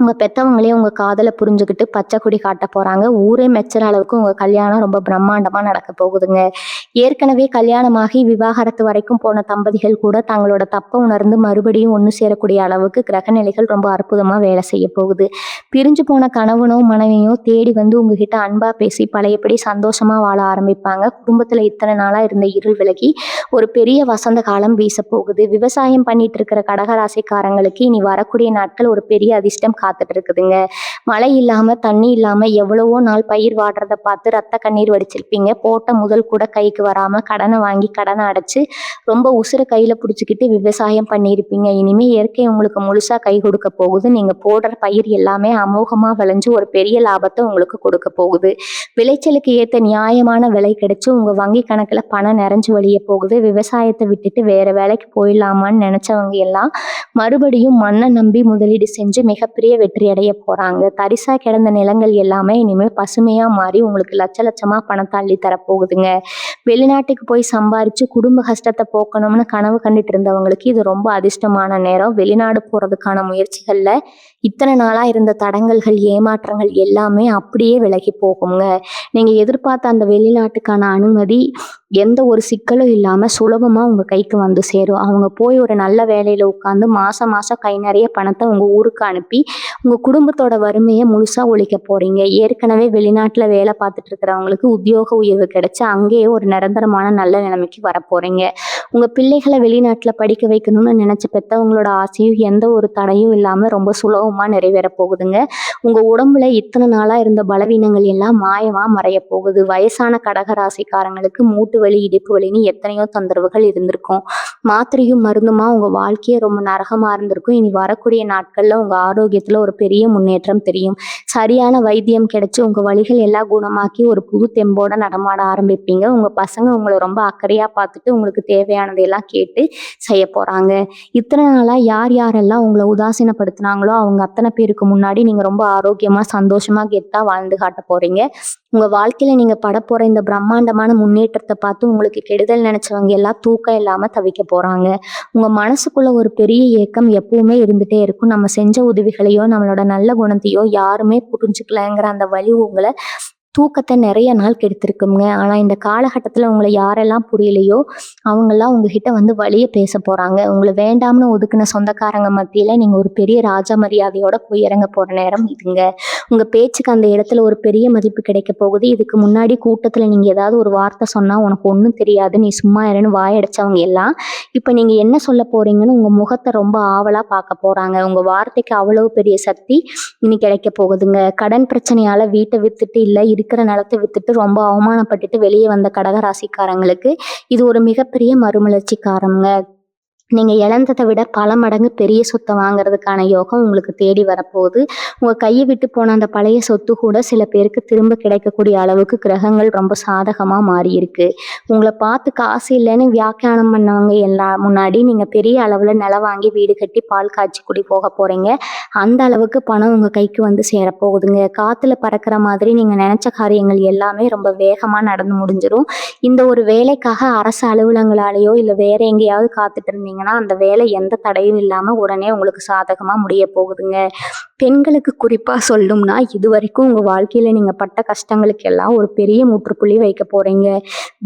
உங்க பெத்தவங்களே உங்க காதல புரிஞ்சுகிட்டு பச்சை கொடி காட்டப் போறாங்க. ஊரே மெச்சுற அளவுக்கு உங்க கல்யாணம் ரொம்ப பிரம்மாண்டமா நடக்க போகுதுங்க. ஏற்கனவே கல்யாணமாகி விவாகரத்து வரைக்கும் போன தம்பதிகள் கூட தங்களோட தப்ப உணர்ந்து மறுபடியும் ஒண்ணு சேரக்கூடிய அளவுக்கு கிரகநிலைகள் ரொம்ப அற்புதமா வேலை செய்ய போகுது. பிரிஞ்சு போன கணவனோ மனைவியோ தேடி வந்து உங்ககிட்ட அன்பா பேசி பழையபடி சந்தோஷமா வாழ ஆரம்பிப்பாங்க. குடும்பத்துல இத்தனை நாளா இருந்த இருள் விலகி ஒரு பெரிய வசந்த காலம் வீச போகுது. விவசாயம் பண்ணிட்டு இருக்கிற கடகராசிக்காரங்களுக்கு இனி வரக்கூடிய நாட்கள் ஒரு பெரிய அதிர்ஷ்டம் காத்துட்டு இருக்குதுங்க. மழை இல்லாம தண்ணி இல்லாம எவ்வளவோ நாள் பயிர் வாடுறத பார்த்து ரத்த கண்ணீர் வடிச்சிருப்பீங்க. போட்ட முதல் கூட கைக்கு வராம கடனை வாங்கி கடனை அடைச்சு ரொம்ப உசுர கையில பிடிச்சிக்கிட்டு விவசாயம் பண்ணியிருப்பீங்க. இனிமே இயற்கை உங்களுக்கு முழுசா கை கொடுக்க போகுது. நீங்க போடுற பயிர் எல்லாமே அமோகமா விளைஞ்சு ஒரு பெரிய லாபத்தை உங்களுக்கு கொடுக்க போகுது. விளைச்சலுக்கு ஏத்த நியாயமான விலை கிடைச்சு உங்க வங்கி கணக்குல பணம் நிறைஞ்சு வழிய போகுது. விவசாயத்தை விட்டுட்டு வேற வேலைக்கு போயிடலாமான்னு நினைச்சவங்க எல்லாம் மறுபடியும் மண்ணை நம்பி முதலீடு செஞ்சு மிகப்பெரிய வெற்றி அடைய போறாங்க. தரிசா கிடந்த நிலங்கள் எல்லாமே இனிமேல் பசுமையா மாறி உங்களுக்கு லட்ச லட்சமா பணத்தை அள்ளி தரப்போகுதுங்க. வெளிநாட்டுக்கு போய் சம்பாரிச்சு குடும்ப கஷ்டத்தை போக்கணும்னு கனவு கண்டுட்டு இருந்தவங்களுக்கு இது ரொம்ப அதிர்ஷ்டமான நேரம். வெளிநாடு போறதுக்கான முயற்சிகள்ல இத்தனை நாளா இருந்த தடங்கல்கள், ஏமாற்றங்கள் எல்லாமே அப்படியே விலகி போகுங்க. நீங்க எதிர்பார்த்த அந்த வெளிநாட்டுக்கான அனுமதி எந்த ஒரு சிக்கலும் இல்லாம சுலபமா உங்க கைக்கு வந்து சேரும். அவங்க போய் ஒரு நல்ல வேலையில உட்காந்து மாசம் மாசம் கை நிறைய பணத்தை உங்க ஊருக்கு அனுப்பி உங்க குடும்பத்தோட வறுமையை முழுசா ஒழிக்க போறீங்க. ஏற்கனவே வெளிநாட்டுல வேலை பார்த்துட்டு இருக்கிறவங்களுக்கு உத்தியோக உயர்வு கிடைச்சு அங்கேயே ஒரு நிரந்தரமான நல்ல நிலைமைக்கு வர போறீங்க. உங்க பிள்ளைகளை வெளிநாட்டுல படிக்க வைக்கணும்னு நினைச்ச பெத்தவங்களோட ஆசையும் எந்த ஒரு தடையும் இல்லாம ரொம்ப சுலபமா நிறைவேற போகுதுங்க. உங்க உடம்புல இத்தனை நாளா இருந்த பலவீனங்கள் எல்லாம் மாயமா மறைய போகுது. வயசான கடகராசிக்காரங்களுக்கு மூட்டு வலி, இடுப்பு வலின்னு எத்தனையோ தொந்தரவுகள் இருந்திருக்கும். மாத்திரையும் மருந்துமா உங்க வாழ்க்கையே ரொம்ப நரகமா இருந்திருக்கும். இனி வரக்கூடிய நாட்கள்ல உங்க ஆரோக்கியத்துல ஒரு பெரிய முன்னேற்றம் தெரியும். சரியான வைத்தியம் கிடைச்சு உங்க வலிகள் எல்லாம் குணமாக்கி ஒரு புது தெம்போட நடமாட ஆரம்பிப்பீங்க. உங்க பசங்க உங்களை ரொம்ப அக்கறையா பார்த்துட்டு உங்களுக்கு தேவையானதையெல்லாம் கேட்டு செய்ய போறாங்க. இத்தனை நாளா யார் யாரெல்லாம் உங்களை உதாசீனப்படுத்தினாங்களோ அவங்க அத்தனை பேருக்கு முன்னாடி நீங்க ரொம்ப ஆரோக்கியமா சந்தோஷமா கெத்தா வாழ்ந்து காட்ட போறீங்க. உங்க வாழ்க்கையில நீங்க படப்போற இந்த பிரம்மாண்டமான முன்னேற்றத்தை பார்த்து உங்களுக்கு கெடுதல் நினைச்சவங்க எல்லாம் தூக்கம் இல்லாம தவிக்க போறாங்க. உங்க மனசுக்குள்ள ஒரு பெரிய ஏக்கம் எப்பவுமே இருந்துட்டே இருக்கும். நம்ம செஞ்ச உதவிகளையோ நம்மளோட நல்ல குணத்தையோ யாருமே புரிஞ்சுக்கலங்கிற அந்த வலி உங்களை தூக்கத்தை நிறைய நாள் கெடுத்திருக்குங்க. ஆனா இந்த காலகட்டத்துல உங்களை யாரெல்லாம் புரியலையோ அவங்கெல்லாம் உங்ககிட்ட வந்து வழிய பேச போறாங்க. உங்களை வேண்டாம்னு ஒதுக்குன சொந்தக்காரங்க மத்தியில நீங்க ஒரு பெரிய ராஜா மரியாதையோட போய் இறங்க போற நேரம் இதுங்க. உங்க பேச்சுக்கு அந்த இடத்துல ஒரு பெரிய மதிப்பு கிடைக்க போகுது. இதுக்கு முன்னாடி கூட்டத்துல நீங்க ஏதாவது ஒரு வார்த்தை சொன்னா உனக்கு ஒன்றும் தெரியாது, நீ சும்மா இருன்னு வாயடிச்சவங்க எல்லாம் இப்ப நீங்க என்ன சொல்ல போறீங்கன்னு உங்க முகத்தை ரொம்ப ஆவலா பார்க்க போறாங்க. உங்க வார்த்தைக்கு அவ்வளவு பெரிய சக்தி இனி கிடைக்க போகுதுங்க. கடன் பிரச்சனையால வீட்டை வித்துட்டு இல்ல இருக்கிற நிலத்தை வித்துட்டு ரொம்ப அவமானப்பட்டுட்டு வெளியே வந்த கடகராசிக்காரங்களுக்கு இது ஒரு மிகப்பெரிய மறுமலர்ச்சி காரம்ங்க. நீங்க இழந்ததை விட பல மடங்கு பெரிய சொத்தை வாங்குறதுக்கான யோகம் உங்களுக்கு தேடி வரப்போகுது. உங்க கையை விட்டு போன அந்த பழைய சொத்து கூட சில பேருக்கு திரும்ப கிடைக்கக்கூடிய அளவுக்கு கிரகங்கள் ரொம்ப சாதகமா மாறி இருக்கு. உங்களை பார்த்து காசு இல்லைன்னு வியாக்கியானம் பண்ணவங்க எல்லாம் முன்னாடி நீங்க பெரிய அளவுல நிலம் வாங்கி வீடு கட்டி பால் காய்ச்சி குடி போக போறீங்க. அந்த அளவுக்கு பணம் உங்க கைக்கு வந்து சேரப்போகுதுங்க. காத்துல பறக்கிற மாதிரி நீங்க நினைச்ச காரியங்கள் எல்லாமே ரொம்ப வேகமா நடந்து முடிஞ்சிடும். இந்த ஒரு வேலைக்காக அரசு அலுவலகங்களாலேயோ இல்ல வேற எங்கேயாவது காத்துட்டு இருந்தீங்க இருக்கீங்கன்னா அந்த வேலை எந்த தடையும் இல்லாம உடனே உங்களுக்கு சாதகமா முடிய போகுதுங்க. பெண்களுக்கு குறிப்பா சொல்லணும்னா, இதுவரைக்கும் உங்க வாழ்க்கையில நீங்க பட்ட கஷ்டங்களுக்கெல்லாம் ஒரு பெரிய முற்றுப்புள்ளி வைக்க போறீங்க.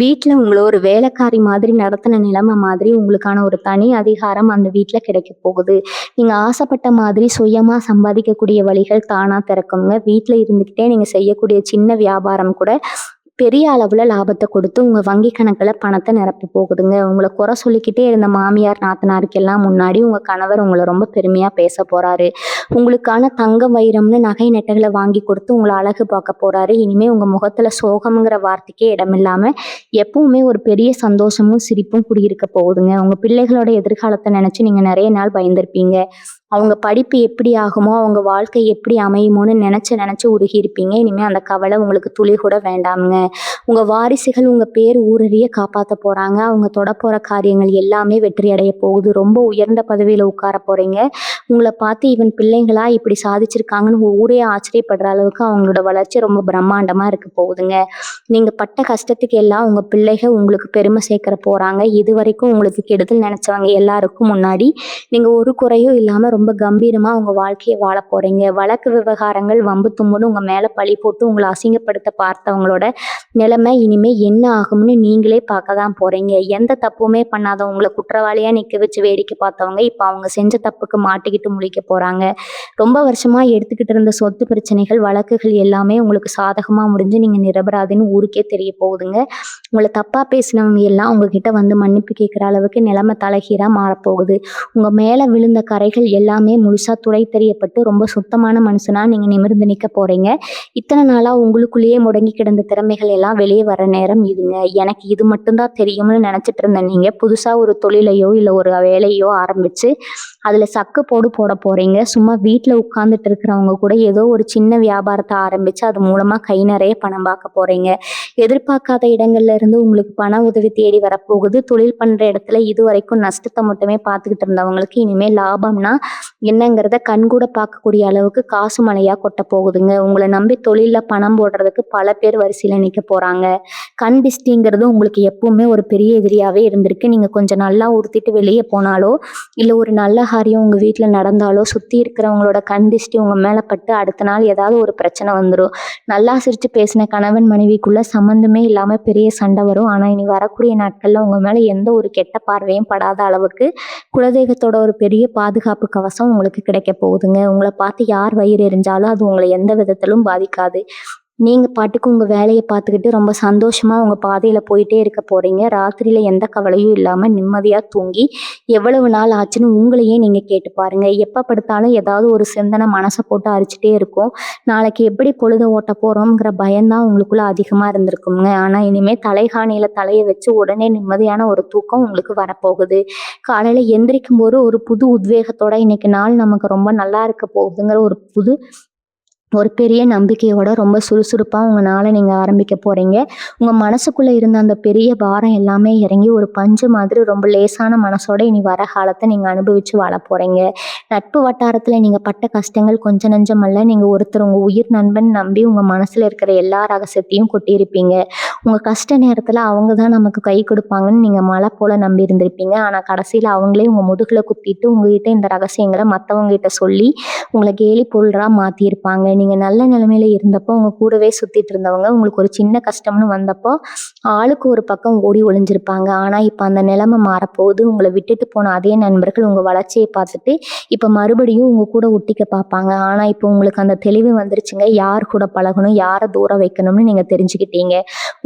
வீட்ல உங்கள ஒரு வேலைக்காரி மாதிரி நடத்துன நிலைமை மாதிரி உங்களுக்கான ஒரு தனி அதிகாரம் அந்த வீட்ல கிடைக்க போகுது. நீங்க ஆசைப்பட்ட மாதிரி சுயமா சம்பாதிக்கக்கூடிய வழிகள் தானா திறக்குங்க. வீட்ல இருந்துக்கிட்டே நீங்க செய்யக்கூடிய சின்ன வியாபாரம் கூட பெரிய அளவுல லாபத்த கொடுத்து உங்க வங்கி கணக்குல பணத்த நிரப்ப போகுதுங்க. உங்கள குறை சொல்லிக்கிட்டே இருந்த மாமியார், நாத்தனாருக்கெல்லாம் முன்னாடி உங்க கணவர் உங்கள ரொம்ப பெருமையா பேச போறாரு. உங்களுக்கான தங்கம், வைரம்னு நகை நட்டுகள வாங்கி கொடுத்து உங்கள அழகு பார்க்க போறாரு. இனிமே உங்க முகத்துல சோகம்ங்கிற வார்த்தைக்கே இடமில்லாம எப்பவுமே ஒரு பெரிய சந்தோஷமும், சிரிப்பும் குடியிருக்க போகுதுங்க. உங்க பிள்ளைகளோட எதிர்காலத்த நினைச்சு நீங்க நிறைய நாள் பயந்திருப்பீங்க. அவங்க படிப்பு எப்படி ஆகுமோ, அவங்க வாழ்க்கை எப்படி அமையுமோன்னு நினைச்சு உருகியிருப்பீங்க. இனிமே அந்த கவலை உங்களுக்கு துளி கூட வேண்டாமுங்க. உங்க வாரிசுகள் உங்க பேர் ஊரறிய காப்பாத்த போறாங்க. அவங்க தொடப்போற காரியங்கள் எல்லாமே வெற்றி அடைய போகுது. ரொம்ப உயர்ந்த பதவியில உட்கார போறீங்க. உங்கள பார்த்து இவன் பிள்ளைங்களா இப்படி சாதிச்சிருக்காங்கன்னு ஊரே ஆச்சரியப்படுற அளவுக்கு அவங்களோட வளர்ச்சி ரொம்ப பிரம்மாண்டமா இருக்க போகுதுங்க. நீங்க பட்ட கஷ்டத்துக்கு எல்லாம் உங்க பிள்ளைகள் உங்களுக்கு பெருமை சேர்க்கற போறாங்க. இதுவரைக்கும் உங்களுக்கு கெடுதல் நினைச்சவங்க எல்லாருக்கும் முன்னாடி நீங்க ஒரு குறையும் இல்லாம ரொம்ப கம்பீரமா உங்க வாழ்க்கைய வாழ போறீங்க. வழக்கு விவகாரங்கள், வம்பு தும்புன்னு உங்க மேல பழி போட்டு உங்களை அசிங்கப்படுத்த பார்த்தவங்களோட நிலைமை இனிமே என்ன ஆகும்னு நீங்களே பார்க்க தான் போறீங்க. எந்த தப்புமே பண்ணாதவங்களை குற்றவாளியா நிக்க வச்சு வேடிக்கை பார்த்தவங்க இப்ப அவங்க செஞ்ச தப்புக்கு மாட்டிக்கிட்டு முழிக்க போறாங்க. ரொம்ப வருஷமா எடுத்துக்கிட்டு இருந்த சொத்து பிரச்சனைகள், வழக்குகள் எல்லாமே உங்களுக்கு சாதகமா முடிஞ்சு நீங்க நிரபராதின்னு ஊருக்கே தெரிய போகுதுங்க. உங்களை தப்பா பேசினவங்க எல்லாம் உங்ககிட்ட வந்து மன்னிப்பு கேட்கிற அளவுக்கு நிலைமை தலைகீழா மாறப்போகுது. உங்க மேல விழுந்த கரைகள் எல்லாமே முழுசா துடை தெரியப்பட்டு ரொம்ப சுத்தமான மனுஷனா நீங்க நிமிர்ந்து நிக்க போறீங்க. இத்தனை நாளா உங்களுக்குள்ளேயே முடங்கி கிடந்த திறமைகள் எல்லாம் வெளியே வர நேரம் இதுங்க. எனக்கு இது மட்டும்தான் தெரியும்னு நினைச்சிட்டு இருந்த நீங்க புதுசா ஒரு தொழிலையோ இல்ல ஒரு வேலையோ ஆரம்பிச்சு அதுல சக்கு போடு போட போறீங்க. சும்மா வீட்டுல உட்கார்ந்துட்டு இருக்கிறவங்க கூட ஏதோ ஒரு சின்ன வியாபாரத்தை ஆரம்பிச்சு அது மூலமா கை நிறைய பணம் பார்க்க போறீங்க. எதிர்பார்க்காத இடங்கள்ல இருந்து உங்களுக்கு பண உதவி தேடி வரப்போகுது. தொழில் பண்ற இடத்துல இதுவரைக்கும் நஷ்டத்தை மட்டுமே பார்த்துக்கிட்டு இருந்தவங்களுக்கு இனிமே லாபம்னா என்னங்கிறத கண்கூட பார்க்கக்கூடிய அளவுக்கு காசு மழையா கொட்ட போகுதுங்க. உங்களை நம்பி தொழில்ல பணம் போடுறதுக்கு பல பேர் வரிசையில நிக்க போறாங்க. கண் திஷ்டிங்கிறது உங்களுக்கு எப்பவுமே ஒரு பெரிய எதிரியாவே இருந்திருக்கு. நீங்க கொஞ்சம் நல்லா உறுத்திட்டு வெளியே போனாலோ இல்ல ஒரு நல்ல காரியம் உங்க வீட்டுல நடந்தாலோ சுத்தி இருக்கிறவங்களோட கண் திஷ்டி உங்க மேல பட்டு அடுத்த நாள் ஏதாவது ஒரு பிரச்சனை வந்துடும். நல்லா சிரிச்சு பேசின கணவன் மனைவிக்குள்ள சம்பந்தமே இல்லாம பெரிய சண்டை வரும். ஆனா இனி வரக்கூடிய நாட்கள்ல உங்க மேல எந்த ஒரு கெட்ட பார்வையும் படாத அளவுக்கு குலதெய்வத்தோட ஒரு பெரிய பாதுகாப்பு கவசம் உங்களுக்கு கிடைக்க போகுதுங்க. உங்களை பார்த்து யார் வயிறு எரிஞ்சாலும் அது உங்களை எந்த விதத்திலும் பாதிக்காது. நீங்க பாட்டுக்கு உங்க வேலையை பார்த்துக்கிட்டு ரொம்ப சந்தோஷமா உங்க பாதையில போயிட்டே இருக்க போறீங்க. ராத்திரியில எந்த கவலையும் இல்லாம நிம்மதியா தூங்கி எவ்வளவு நாள் ஆச்சுன்னு உங்களையே நீங்க கேட்டு பாருங்க. எப்ப படுத்தாலும் ஏதாவது ஒரு சிந்தனை மனசை போட்டு அரிச்சுட்டே இருக்கும். நாளைக்கு எப்படி பொழுத ஓட்ட போறோம்ங்கிற பயம்தான் உங்களுக்குள்ள அதிகமா இருந்திருக்குங்க. ஆனா இனிமே தலைகாணியில தலையை வச்சு உடனே நிம்மதியான ஒரு தூக்கம் உங்களுக்கு வரப்போகுது. காலையில எந்திரிக்கும் போது ஒரு புது உத்வேகத்தோட இன்னைக்கு நாள் நமக்கு ரொம்ப நல்லா இருக்க போகுதுங்கிற ஒரு பெரிய நம்பிக்கையோட ரொம்ப சுறுசுறுப்பா உங்க நாளை நீங்க ஆரம்பிக்க போறீங்க. உங்க மனசுக்குள்ள இருந்த அந்த பெரிய பாரம் எல்லாமே இறங்கி ஒரு பஞ்சு மாதிரி ரொம்ப லேசான மனசோட இனி வர காலத்தை நீங்க அனுபவிச்சு வாழ போறீங்க. நட்பு வட்டாரத்துல நீங்க பட்ட கஷ்டங்கள் கொஞ்சம் நஞ்சமல்ல. நீங்க ஒருத்தர் உங்க உயிர் நண்பன் நம்பி உங்க மனசுல இருக்கிற எல்லா ரகசியத்தையும் கொட்டியிருப்பீங்க. உங்க கஷ்ட நேரத்துல அவங்க தான் நமக்கு கை கொடுப்பாங்கன்னு நீங்க மலை போல நம்பி இருந்திருப்பீங்க. ஆனா கடைசியில அவங்களே உங்க முதுகுல குத்திட்டு உங்ககிட்ட இந்த ரகசியங்களை மத்தவங்க கிட்ட சொல்லி உங்களை கேலி பொருளா மாத்திருப்பாங்க. நீங்க நல்ல நிலைமையில இருந்தப்போ உங்க கூடவே சுத்திட்டு இருந்தவங்க உங்களுக்கு ஒரு சின்ன கஷ்டம்னு வந்தப்போ ஆளுக்கு ஒரு பக்கம் ஓடி ஒளிஞ்சிருப்பாங்க. ஆனா இப்ப அந்த நிலைமை மாறப்போகுது. உங்களை விட்டுட்டு போன அதே நண்பர்கள் உங்க வளர்ச்சியை பார்த்துட்டு இப்ப மறுபடியும் உங்க கூட ஒட்டிக்க பார்ப்பாங்க. ஆனா இப்ப உங்களுக்கு அந்த தெளிவு வந்துருச்சுங்க. யார் கூட பழகணும், யாரை தூரம் வைக்கணும்னு நீங்க தெரிஞ்சுக்கிட்டீங்க.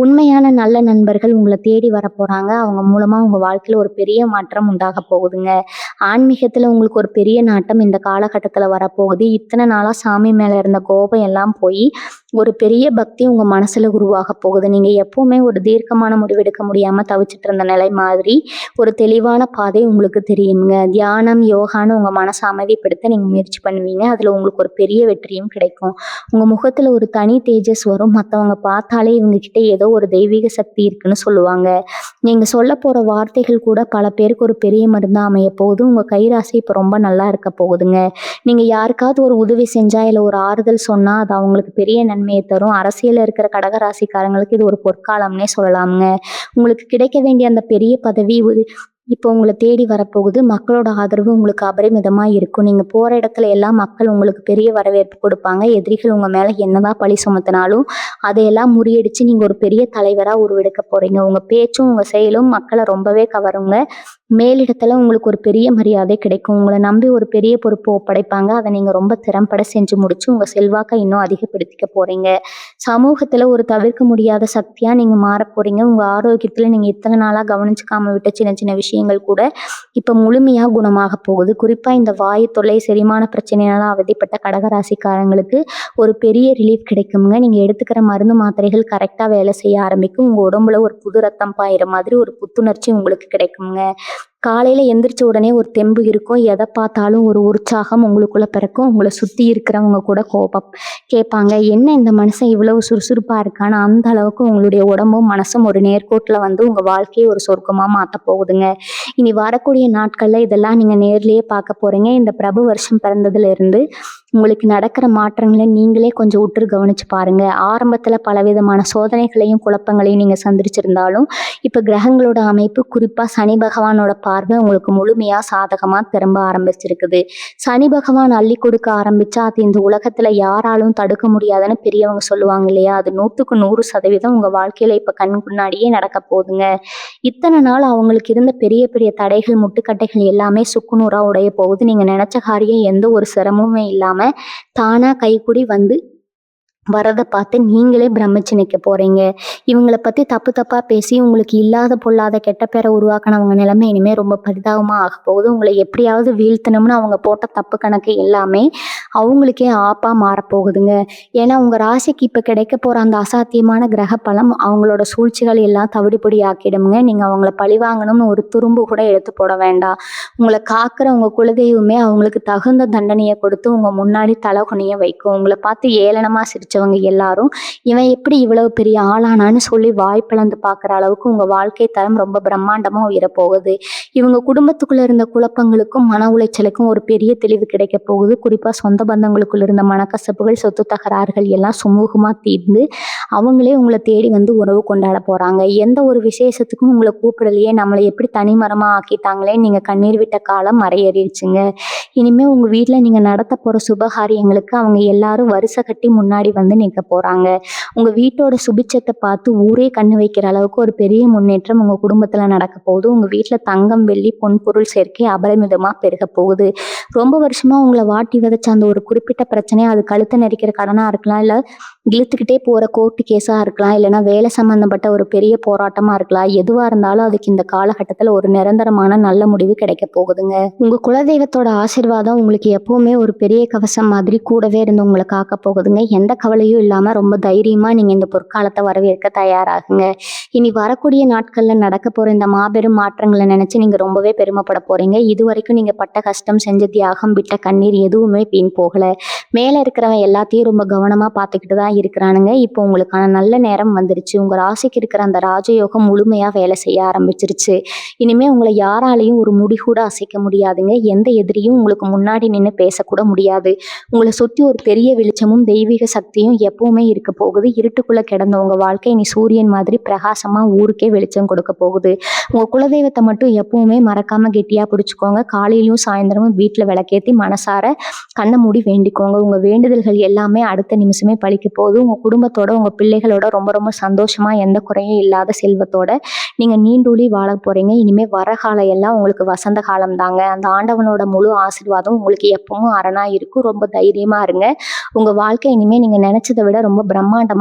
உண்மையான நல்ல நண்பர்கள் உங்களை தேடி வர போறாங்க. அவங்க மூலமா உங்க வாழ்க்கையில ஒரு பெரிய மாற்றம் உண்டாக போகுதுங்க. ஆன்மீகத்துல உங்களுக்கு ஒரு பெரிய நாட்டம் இந்த காலகட்டத்துல வரப்போகுது. இத்தனை நாளா சாமி மேல இருந்த கோபம் எல்லாம் போய் ஒரு பெரிய பக்தி உங்க மனசுல உருவாக போகுது. நீங்க எப்பவுமே ஒரு தீர்க்கமான முடிவெடுக்க முடியாம தவிச்சிட்டு இருந்த நிலை மாதிரி ஒரு தெளிவான பாதை உங்களுக்கு தெரியுங்க. தியானம், யோகான்னு உங்க மனசை அமைதிப்படுத்த நீங்க முயற்சி பண்ணுவீங்க. அதுல உங்களுக்கு ஒரு பெரிய வெற்றியும் கிடைக்கும். உங்க முகத்துல ஒரு தனி தேஜஸ் வரும். மத்தவங்க பார்த்தாலே இவங்க கிட்ட ஏதோ ஒரு தெய்வீக சக்தி இருக்குன்னு சொல்லுவாங்க. நீங்க சொல்ல போற வார்த்தைகள் கூட பல பேருக்கு ஒரு பெரிய மருந்தா அமைய போகுது. உங்க கைராசி இப்ப ரொம்ப நல்லா இருக்க போகுதுங்க. நீங்க யாருக்காவது ஒரு உதவி செஞ்சா இல்ல ஒரு ஆறுதல் சொன்னா அது அவங்களுக்கு பெரிய நன்மையை தரும். அரசியல்ல இருக்கிற கடகராசிக்காரங்களுக்கு இது ஒரு பொற்காலம்னே சொல்லலாமுங்க. உங்களுக்கு கிடைக்க வேண்டிய அந்த பெரிய பதவி இப்போ உங்கள தேடி வரப்போகுது. மக்களோட ஆதரவு உங்களுக்கு அபரிமிதமா இருக்கும். நீங்க போற இடத்துல எல்லாம் மக்கள் உங்களுக்கு பெரிய வரவேற்பு கொடுப்பாங்க. எதிரிகள் உங்க மேல என்னதான் பழி சுமத்தினாலும், அதையெல்லாம் முறியடிச்சு நீங்க ஒரு பெரிய தலைவரா உருவெடுக்க போறீங்க. உங்க பேச்சும், உங்க செயலும் மக்கள ரொம்பவே கவருங்க. மேலிடத்துல உங்களுக்கு ஒரு பெரிய மரியாதை கிடைக்கும். உங்கள நம்பி ஒரு பெரிய பொறுப்பு ஒப்படைப்பாங்க. அத நீங்க ரொம்ப திறம்பட செஞ்சு முடிச்சு, உங்க செல்வாக்க இன்னும் அதிகப்படுத்திக்க போறீங்க. சமூகத்துல ஒரு தவிர்க்க முடியாத சக்தியா நீங்க மாறப் போறீங்க. உங்க ஆரோக்கியத்துல நீங்க இத்தன நாளா கவனிச்சுக்காம விட்ட சின்ன சின்ன விஷயங்கள் கூட இப்ப முழுமையா குணமாகப் போகுது. குறிப்பா இந்த வாயு தொல்லை, செரிமான பிரச்சனையால அவதிப்பட்ட கடகராசிக்காரங்களுக்கு ஒரு பெரிய ரிலீஃப் கிடைக்குங்க. நீங்க எடுத்துக்கிற மருந்து, மாத்திரைகள் கரெக்ட்டா வேலை செய்ய ஆரம்பிக்கும். உங்க உடம்புல ஒரு புது ரத்தம் பாயிற மாதிரி ஒரு புத்துணர்ச்சி உங்களுக்கு கிடைக்குங்க. காலையில எந்திரிச்ச உடனே ஒரு தெம்பு இருக்கும். எத பார்த்தாலும் ஒரு உற்சாகம் உங்களுக்குள்ள பிறக்கும். உங்கள சுத்தி இருக்கிறவங்க கூட கோபம் கேட்பாங்க. என்ன இந்த மனுஷன் இவ்வளவு சுறுசுறுப்பா இருக்கான்னு. அந்த அளவுக்கு உங்களுடைய உடம்பும், மனசும் ஒரு நேர்கோட்டுல வந்து உங்க வாழ்க்கையை ஒரு சொர்க்கமா மாத்தப் போகுதுங்க. இனி வரக்கூடிய நாட்கள்ல இதெல்லாம் நீங்க நேர்லயே பார்க்க போறீங்க. இந்த பிரபு வருஷம் பிறந்ததுல இருந்து உங்களுக்கு நடக்கிற மாற்றங்களை நீங்களே கொஞ்சம் உற்று கவனிச்சு பாருங்க. ஆரம்பத்துல பலவிதமான சோதனைகளையும் குழப்பங்களையும் நீங்க சந்திச்சிருந்தாலும் இப்ப கிரகங்களோட அமைப்பு, குறிப்பா சனி பகவானோட பார்வை உங்களுக்கு முழுமையா சாதகமா திரும்ப ஆரம்பிச்சிருக்குது. சனி பகவான் அள்ளி கொடுக்க ஆரம்பிச்சா அது இந்த உலகத்துல யாராலும் தடுக்க முடியாதுன்னு பெரியவங்க சொல்லுவாங்க இல்லையா? அது 100% உங்க வாழ்க்கையில இப்ப கண் முன்னாடியே நடக்க போகுதுங்க. இத்தனை நாள் அவங்களுக்கு இருந்த பெரிய பெரிய தடைகள், முட்டுக்கட்டைகள் எல்லாமே சுக்குநூறா உடைய போகுது. நீங்க நினைச்ச காரியம் எந்த ஒரு சிரமமுமே இல்லாம தானா கைகூடி வந்து வரத பார்த்து நீங்களே பிரமிச்சு நிக்க போறீங்க. இவங்கள பத்தி தப்பு தப்பா பேசி உங்களுக்கு இல்லாத பொல்லாத கெட்ட பேரை உருவாக்கினவங்க நிலைமை இனிமே ரொம்ப பரிதாபமா ஆகப் போகுது. உங்களை எப்படியாவது வீழ்த்தணும்னு அவங்க போட்ட தப்பு கணக்கு எல்லாமே அவங்களுக்கே ஆப்பா மாறப்போகுதுங்க. ஏன்னா உங்க ராசிக்கு இப்ப கிடைக்க போற அந்த அசாத்தியமான கிரக பலம் அவங்களோட சூழ்ச்சிகள் எல்லாம் தவிடுபொடி ஆக்கிடுமுங்க. நீங்க அவங்கள பழிவாங்கணும்னு ஒரு துரும்பு கூட எடுத்து போட வேண்டாம். உங்களை காக்கிற உங்க குலதெய்வமே அவங்களுக்கு தகுந்த தண்டனையை கொடுத்து உங்க முன்னாடி தலகுனிய வைக்கும். உங்களை பார்த்து ஏளனமா சிரிச்சவங்க எல்லாரும் இவன் எப்படி இவ்வளவு பெரிய ஆளானான்னு சொல்லி வாய் பிளந்து பார்க்குற அளவுக்கு உங்க வாழ்க்கை தரம் ரொம்ப பிரம்மாண்டமா உயரப்போகுது. இவங்க குடும்பத்துக்குள்ள இருந்த குழப்பங்களுக்கும் மன உளைச்சலுக்கும் ஒரு பெரிய தெளிவு கிடைக்க போகுது. குறிப்பா சொந்த பந்தங்களுக்குள்ள இருந்த மனக்கசப்புகள், சொத்து தகராறுகள் எல்லாம் சுமூகமா தீர்ந்து அவங்களே உங்களை தேடி வந்து உறவு கொண்டாட போறாங்க. எந்த ஒரு விசேஷத்துக்கும் உங்களை கூப்பிடலையே, நம்மளை எப்படி தனிமரமா ஆக்கிட்டாங்களே நீங்க கண்ணீர் விட்ட காலம் மறையேறிடுச்சுங்க. இனிமே உங்க வீட்டுல நீங்க நடத்த போற சுபகாரியங்களுக்கு அவங்க எல்லாரும் வரிசை கட்டி முன்னாடி வந்து நிற்க போறாங்க. உங்க வீட்டோட சுபிட்சத்தை பார்த்து ஊரே கண்ணு வைக்கிற அளவுக்கு ஒரு பெரிய முன்னேற்றம் உங்க குடும்பத்துல நடக்க போகுது. உங்க வீட்டுல தங்கம், வெள்ளி, பொன் பொருள் சேர்க்கை அபரிமிதமா பெருக போகுது. ரொம்ப வருஷமா உங்களை வாட்டி விதைச்ச அந்த ஒரு குறிப்பிட்ட பிரச்சனை, அது கழுத்தை நெரிக்கிற கடனா இருக்கலாம், இல்ல இழுத்துக்கிட்டே போற கோர்ட்டு கேஸா இருக்கலாம், இல்லைன்னா வேலை சம்பந்தப்பட்ட ஒரு பெரிய போராட்டமா இருக்கலாம். எதுவா இருந்தாலும் அதுக்கு இந்த காலகட்டத்துல ஒரு நிரந்தரமான நல்ல முடிவு கிடைக்க போகுதுங்க. உங்க குலதெய்வத்தோட ஆசீர்வாதம் உங்களுக்கு எப்பவுமே ஒரு பெரிய கவசம் மாதிரி கூடவே இருந்து உங்களை காக்க போகுதுங்க. எந்த கவலையும் இல்லாம ரொம்ப தைரியமா நீங்க இந்த பொற்காலத்தை வரவேற்க தயாராகுங்க. இனி வரக்கூடிய நாட்கள்ல நடக்க போற இந்த மாபெரும் மாற்றங்களை நினைச்சு நீங்க ரொம்பவே பெருமைப்பட போறீங்க. இது வரைக்கும் நீங்க பட்ட கஷ்டம், செஞ்ச தியாகம், விட்ட கண்ணீர் எதுவுமே வீண் போகல. மேல இருக்கிறவன் எல்லாத்தையும் ரொம்ப கவனமா பார்த்துக்கிட்டு தான் இருக்கிறானுங்க. இப்போ உங்களுக்கான நல்ல நேரம் வந்துருச்சு. உங்க ராசிக்கு இருக்கிற அந்த ராஜயோகம் முழுமையா வேலை செய்ய ஆரம்பிச்சிருச்சு. இனிமே உங்களை யாராலையும் ஒரு முடி கூட அசைக்க முடியாதுங்க. எந்த எதிரியும் உங்களுக்கு முன்னாடி நின்று பேசக்கூட முடியாது. உங்களை சுத்தி ஒரு பெரிய வெளிச்சமும் தெய்வீக சக்தியும் எப்பவுமே இருக்க போகுது. இருட்டுக்குள்ள கிடந்த உங்க வாழ்க்கை இனி சூரியன் மாதிரி பிரகாசமா ஊருக்கே வெளிச்சம் கொடுக்க போகுது. உங்க குலதெய்வத்தை மட்டும் எப்பவுமே மறக்காம கெட்டியா பிடிச்சுக்கோங்க. காலையிலயும் சாயந்தரமும் வீட்டுல விளக்கேத்தி மனசார கண்ணை மூடி வேண்டிக்கோங்க. உங்க வேண்டுதல்கள் எல்லாமே அடுத்த நிமிஷமே பழிக்க போகுது. உங்க குடும்பத்தோட, உங்க பிள்ளைகளோட ரொம்ப ரொம்ப சந்தோஷமா எந்த குறையும் இல்லாத செல்வத்தோட நீங்க நீண்டூழி வாழ போறீங்க. இனிமே வர காலம் எல்லாம் உங்களுக்கு வசந்த காலம் தாங்க. அந்த ஆண்டவனோட முழு ஆசீர்வாதம் உங்களுக்கு எப்பவும் அரணா இருக்கும். ரொம்ப தைரியமா இருங்க. உங்க வாழ்க்கை இனிமே நீங்க நினைச்சதை விட ரொம்ப பிரம்மாண்டமா